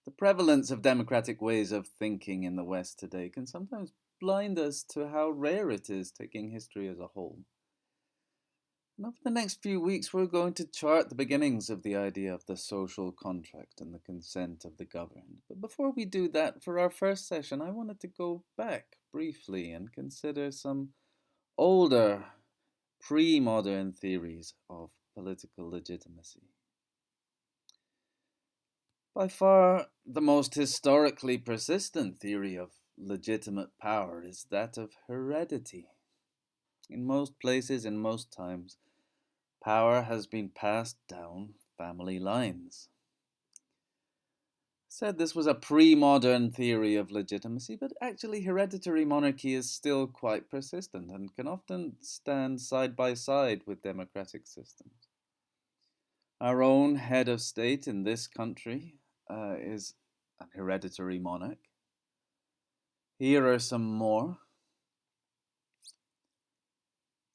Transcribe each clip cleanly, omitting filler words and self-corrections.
The prevalence of democratic ways of thinking in the West today can sometimes blind us to how rare it is, taking history as a whole. And over the next few weeks, we're going to chart the beginnings of the idea of the social contract and the consent of the governed. But before we do that, for our first session, I wanted to go back briefly and consider some older, pre modern theories of political legitimacy. By far, the most historically persistent theory of legitimate power is that of heredity. In most places, in most times, power has been passed down family lines. I said this was a pre-modern theory of legitimacy, but actually hereditary monarchy is still quite persistent and can often stand side by side with democratic systems. Our own head of state in this country is an hereditary monarch. Here are some more.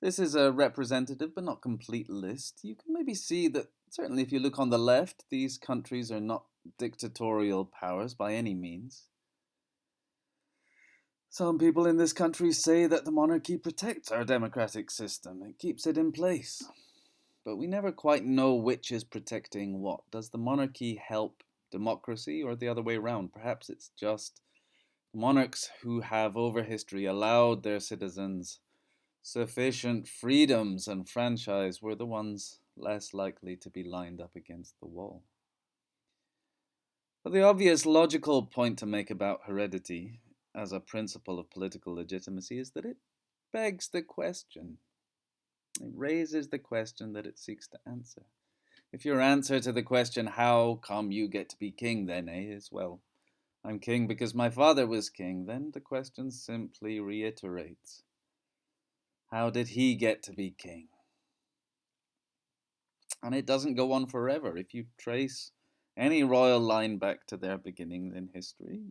This is a representative but not complete list. You can maybe see that, certainly if you look on the left, these countries are not dictatorial powers by any means. Some people in this country say that the monarchy protects our democratic system, it keeps it in place. But we never quite know which is protecting what. Does the monarchy help democracy or the other way around? Perhaps it's just monarchs who have over history allowed their citizens sufficient freedoms and franchise were the ones less likely to be lined up against the wall. But the obvious logical point to make about heredity as a principle of political legitimacy is that it begs the question. It raises the question that it seeks to answer. If your answer to the question, how come you get to be king then, is, well, I'm king because my father was king, then the question simply reiterates, how did he get to be king? And it doesn't go on forever. If you trace any royal line back to their beginnings in history,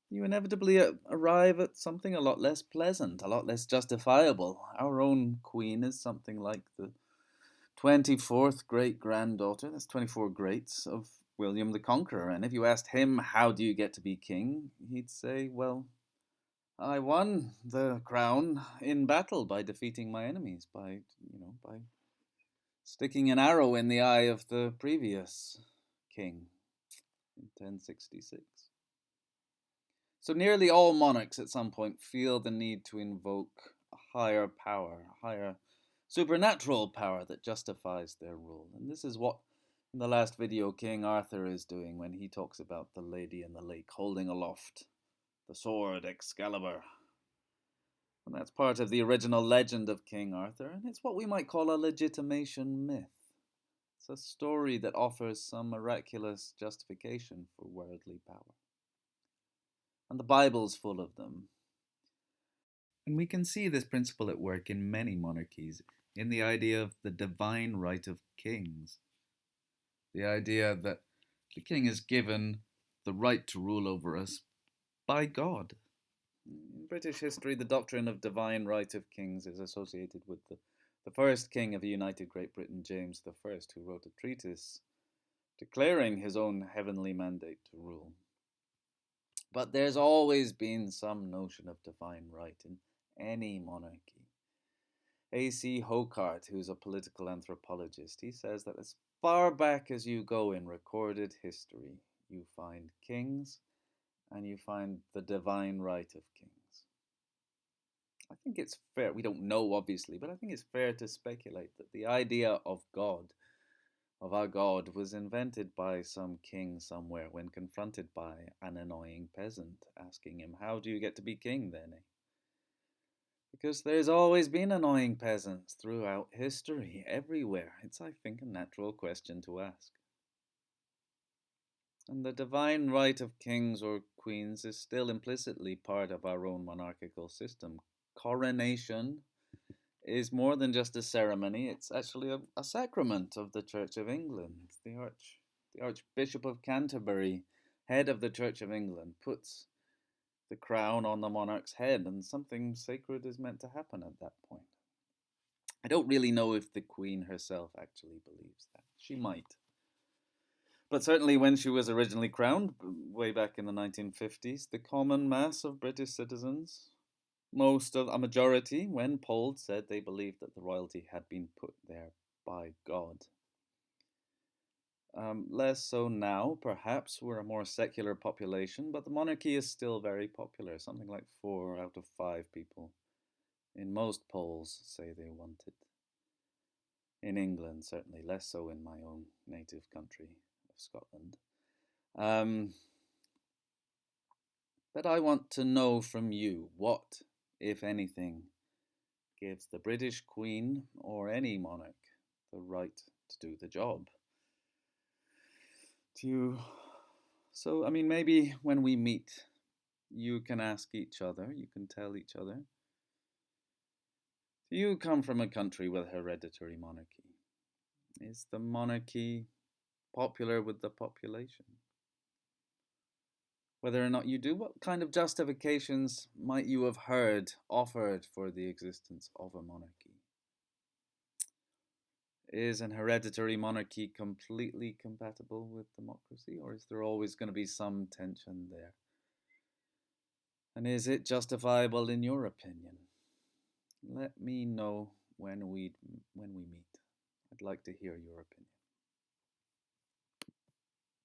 you inevitably arrive at something a lot less pleasant, a lot less justifiable. Our own queen is something like the 24th great-granddaughter, that's 24 greats, of William the Conqueror. And if you asked him, how do you get to be king? He'd say, well, I won the crown in battle by defeating my enemies, by sticking an arrow in the eye of the previous king in 1066. So nearly all monarchs at some point feel the need to invoke a higher power, a higher supernatural power that justifies their rule. And this is what, in the last video, King Arthur is doing when he talks about the lady in the lake holding aloft the sword Excalibur. And that's part of the original legend of King Arthur, and it's what we might call a legitimation myth. It's a story that offers some miraculous justification for worldly power. And the Bible's full of them. And we can see this principle at work in many monarchies, in the idea of the divine right of kings. The idea that the king is given the right to rule over us by God. In British history, the doctrine of divine right of kings is associated with the first king of united Great Britain, James I, who wrote a treatise declaring his own heavenly mandate to rule. But there's always been some notion of divine right in any monarchy. A.C. Hocart, who's a political anthropologist, he says that as far back as you go in recorded history, you find kings and you find the divine right of kings. I think it's fair, we don't know obviously, but I think it's fair to speculate that the idea of God, of our God, was invented by some king somewhere when confronted by an annoying peasant, asking him, how do you get to be king then? Because there's always been annoying peasants throughout history, everywhere. It's, I think, a natural question to ask. And the divine right of kings or queens is still implicitly part of our own monarchical system. Coronation is more than just a ceremony, it's actually a sacrament of the Church of England. The Archbishop of Canterbury, head of the Church of England, puts the crown on the monarch's head, and something sacred is meant to happen at that point. I don't really know if the Queen herself actually believes that. She might. But certainly when she was originally crowned, way back in the 1950s, the common mass of British citizens, a majority, when polled, said they believed that the royalty had been put there by God. Less so now, perhaps. We're a more secular population, but the monarchy is still very popular. Something like 4 out of 5 people in most polls say they want it. In England, certainly less so in my own native country of Scotland. But I want to know from you what, if anything, gives the British Queen or any monarch the right to do the job. So, I mean, maybe when we meet, you can ask each other, you can tell each other. Do you come from a country with hereditary monarchy? Is the monarchy popular with the population? Whether or not you do, what kind of justifications might you have heard offered for the existence of a monarchy? Is an hereditary monarchy completely compatible with democracy, or is there always going to be some tension there? And is it justifiable in your opinion? Let me know when we meet. I'd like to hear your opinion.